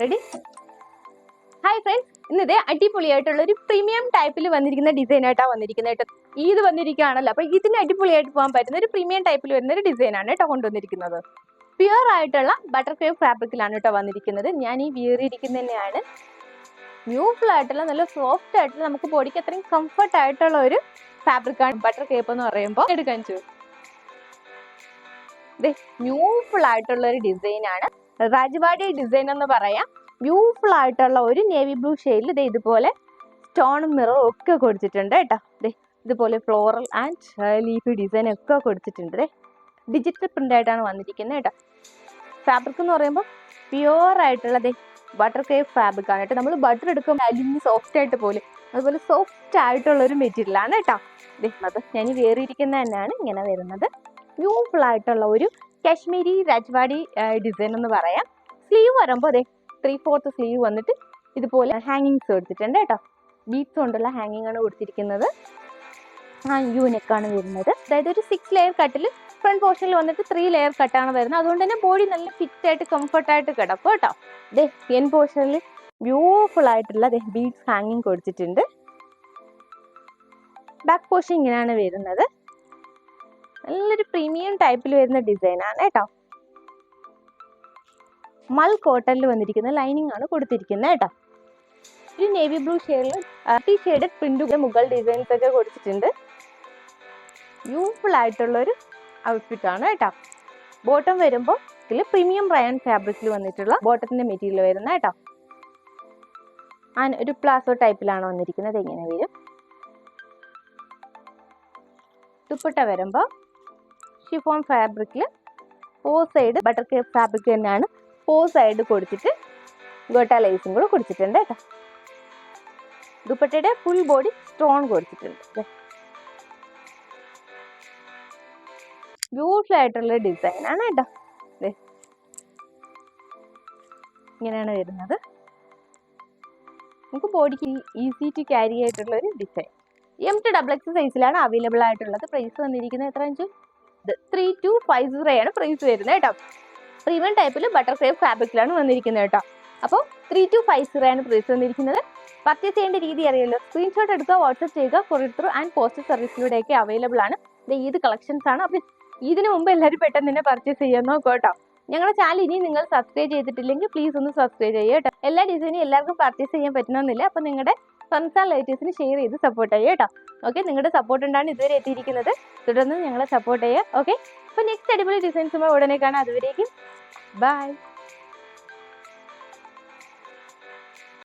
Ready? Hi friends, ഇന്നതേ അടിപൊളിയായിട്ടുള്ള ഒരു premium ടൈപ്പിൽ വന്നിരിക്കുന്ന ഡിസൈൻ ആയിട്ടാണ് വന്നിരിക്കുന്നത് കേട്ടോ. ഇത് വന്നിരിക്കുകയാണല്ലോ, അപ്പൊ ഇതിന് അടിപൊളിയായിട്ട് പോകാൻ പറ്റുന്ന ഒരു പ്രീമിയം ടൈപ്പിൽ വരുന്ന ഒരു ഡിസൈനാണ് കേട്ടോ കൊണ്ടുവന്നിരിക്കുന്നത്. പ്യുവർ ആയിട്ടുള്ള ബട്ടർഫ്ലൈ ഫാബ്രിക്കിലാണ് കേട്ടോ വന്നിരിക്കുന്നത്. ഞാൻ ഈ വിയറിയിരിക്കുന്ന തന്നെയാണ്. ബ്യൂട്ടിഫുൾ ആയിട്ടുള്ള നല്ല സോഫ്റ്റ് ആയിട്ടുള്ള നമുക്ക് ബോഡിക്ക് അത്രയും കംഫർട്ട് ആയിട്ടുള്ള ഒരു ഫാബ്രിക്കാണ് ബട്ടർ കേപ്പ് എന്ന് പറയുമ്പോൾ. എടുക്കാൻ ബ്യൂട്ടിഫുൾ ആയിട്ടുള്ള ഒരു ഡിസൈനാണ്. രാജവാടി ഡിസൈൻ എന്ന് പറയാം. ബ്യൂട്ടിഫുൾ ആയിട്ടുള്ള ഒരു നേവി ബ്ലൂ ഷെയ്ഡിൽ ഇതുപോലെ സ്റ്റോണും മിററും ഒക്കെ കൊടുത്തിട്ടുണ്ട് കേട്ടോ. ഇതുപോലെ ഫ്ലോറൽ ആൻഡ് ലീഫി ഡിസൈൻ ഒക്കെ കൊടുത്തിട്ടുണ്ട്. ഡിജിറ്റൽ പ്രിന്റ് ആയിട്ടാണ് വന്നിരിക്കുന്നത് കേട്ടോ. ഫാബ്രിക് എന്ന് പറയുമ്പോൾ പ്യുവർ ആയിട്ടുള്ള ബട്ടർ കേപ്പ് ഫാബ്രിക് ആണ് കേട്ടോ. നമ്മൾ ബട്ടർ എടുക്കുമ്പോൾ അലിഞ്ഞ് സോഫ്റ്റ് ആയിട്ട് പോലെ അതുപോലെ സോഫ്റ്റ് ആയിട്ടുള്ള ഒരു മെറ്റീരിയൽ ആണ് കേട്ടോ. അത് ഞാൻ വേറിയിരിക്കുന്ന തന്നെയാണ് ഇങ്ങനെ വരുന്നത്. ബ്യൂട്ടിഫുൾ ആയിട്ടുള്ള ഒരു കാശ്മീരി രാജ്വാടി ഡിസൈൻ എന്ന് പറയാം. സ്ലീവ് വരുമ്പോൾ 3/4 സ്ലീവ് വന്നിട്ട് ഇതുപോലെ ഹാങ്ങിങ്സ് കൊടുത്തിട്ടുണ്ട് കേട്ടോ. ബീഡ്സ് കൊണ്ടുള്ള ഹാങ്ങിങ് ആണ് കൊടുത്തിരിക്കുന്നത്. യൂനെക്കാണ് വരുന്നത്. അതായത് ഒരു 6 ലെയർ കട്ടിൽ ഫ്രണ്ട് പോർഷനിൽ വന്നിട്ട് 3 ലെയർ കട്ടാണ് വരുന്നത്. അതുകൊണ്ട് തന്നെ ബോഡി നല്ല ഫിറ്റ് ആയിട്ട് കംഫർട്ടായിട്ട് കിടക്കും കേട്ടോ. എൻ പോർഷനിൽ ബ്യൂട്ടിഫുൾ ആയിട്ടുള്ള ബീഡ്സ് ഹാങ്ങിങ് കൊടുത്തിട്ടുണ്ട്. ബാക്ക് പോർഷൻ ഇങ്ങനെയാണ് വരുന്നത്. നല്ലൊരു പ്രീമിയം ടൈപ്പിൽ വരുന്ന ഡിസൈൻ ആണ് കേട്ടോ. മൽ കോട്ടണിൽ വന്നിരിക്കുന്ന ലൈനിങ് ആണ് കൊടുത്തിരിക്കുന്നത് കേട്ടോ. ഒരു നേവി ബ്ലൂ ഷെയ്ഡിൽ ഷെയ്ഡഡ് പ്രിന്റ് മുകൾ ഡിസൈൻസ് ഒക്കെ കൊടുത്തിട്ടുണ്ട്. ബ്യൂട്ടിഫുൾ ആയിട്ടുള്ള ഒരു ഔട്ട്ഫിറ്റ് ആണ് കേട്ടോ. ബോട്ടം വരുമ്പോൾ ഇതിൽ പ്രീമിയം റയോൺ ഫാബ്രിക്കിൽ വന്നിട്ടുള്ള ബോട്ടത്തിന്റെ മെറ്റീരിയൽ വരുന്ന കേട്ടോ. ഒരു പ്ലാസോ ടൈപ്പിലാണ് വന്നിരിക്കുന്നത്. എങ്ങനെ വരും? ദുപ്പട്ട വരുമ്പോൾ ഷിഫോൺ ഫാബ്രിക്കിൽ 4 സൈഡ് ബട്ടർ കേപ്പ് ഫാബ്രിക് തന്നെയാണ്. 4 സൈഡ് കൊടുത്തിട്ട് ഗോട്ട ലൈസും കൂടെ കൊടുത്തിട്ടുണ്ട് കേട്ടോ. ദുപ്പട്ടയുടെ ഫുൾ ബോഡി സ്റ്റോൺ കൊടുത്തിട്ടുണ്ട്. ബ്യൂട്ടിഫുൾ ആയിട്ടുള്ള ഡിസൈൻ ആണ് കേട്ടോ. ഇങ്ങനെയാണ് വരുന്നത്. നമുക്ക് ബോഡിക്ക് ഈസി ടു ക്യാരി ആയിട്ടുള്ള ഒരു ഡിസൈൻ. M to XXL സൈസിലാണ് അവൈലബിൾ ആയിട്ടുള്ളത്. പ്രൈസ് വന്നിരിക്കുന്നത് എത്ര? 3250 ആണ് പ്രൈസ് വരുന്നത് കേട്ടോ. പ്രീമിയം ടൈപ്പിൽ ബട്ടർ കേപ്പ് ഫാബ്രിക്കിലാണ് വന്നിരിക്കുന്നത് കേട്ടോ. അപ്പോൾ 3250 ആണ് പ്രൈസ് വന്നിരിക്കുന്നത്. പർച്ചേസ് ചെയ്യേണ്ട രീതി അറിയാലോ. സ്ക്രീൻഷോട്ട് എടുക്കുക, വാട്സ്ആപ്പ് ചെയ്യുക. കൊറിയർ ത്രൂ ആൻഡ് പോസ്റ്റൽ സർവീസിലൂടെയൊക്കെ അവൈലബിൾ ആണ്. ഇത് കളക്ഷൻസ് ആണ്. അപ്പോൾ ഇതിനു മുമ്പ് എല്ലാവരും പെട്ടെന്ന് തന്നെ പർച്ചേസ് ചെയ്യാൻ നോക്കുക കേട്ടോ. ഞങ്ങളുടെ ചാനൽ ഇനി നിങ്ങൾ സബ്സ്ക്രൈബ് ചെയ്തിട്ടില്ലെങ്കിൽ പ്ലീസ് ഒന്ന് സബ്സ്ക്രൈബ് ചെയ്യുക കേട്ടോ. എല്ലാ ഡിസൈനും എല്ലാവർക്കും പർച്ചേസ് ചെയ്യാൻ പറ്റണമെന്നില്ല. അപ്പോൾ നിങ്ങളുടെ ഫ്രണ്ട്സ് ആൻഡ് റിലേറ്റീവ്സിന് ഷെയർ ചെയ്ത് സപ്പോർട്ട് ചെയ്യുക കേട്ടോ. ഓക്കെ, നിങ്ങളുടെ സപ്പോർട്ട് ഉണ്ടാണ് ഇതുവരെ എത്തിയിരിക്കുന്നത്. തുടർന്ന് ഞങ്ങളെ സപ്പോർട്ട് ചെയ്യുക. ഓക്കെ, അപ്പോൾ നെക്സ്റ്റ് അടിപൊളി ഡിസൈൻസുമായി ഉടനെ കാണാം. അതുവരേക്കും ബൈ.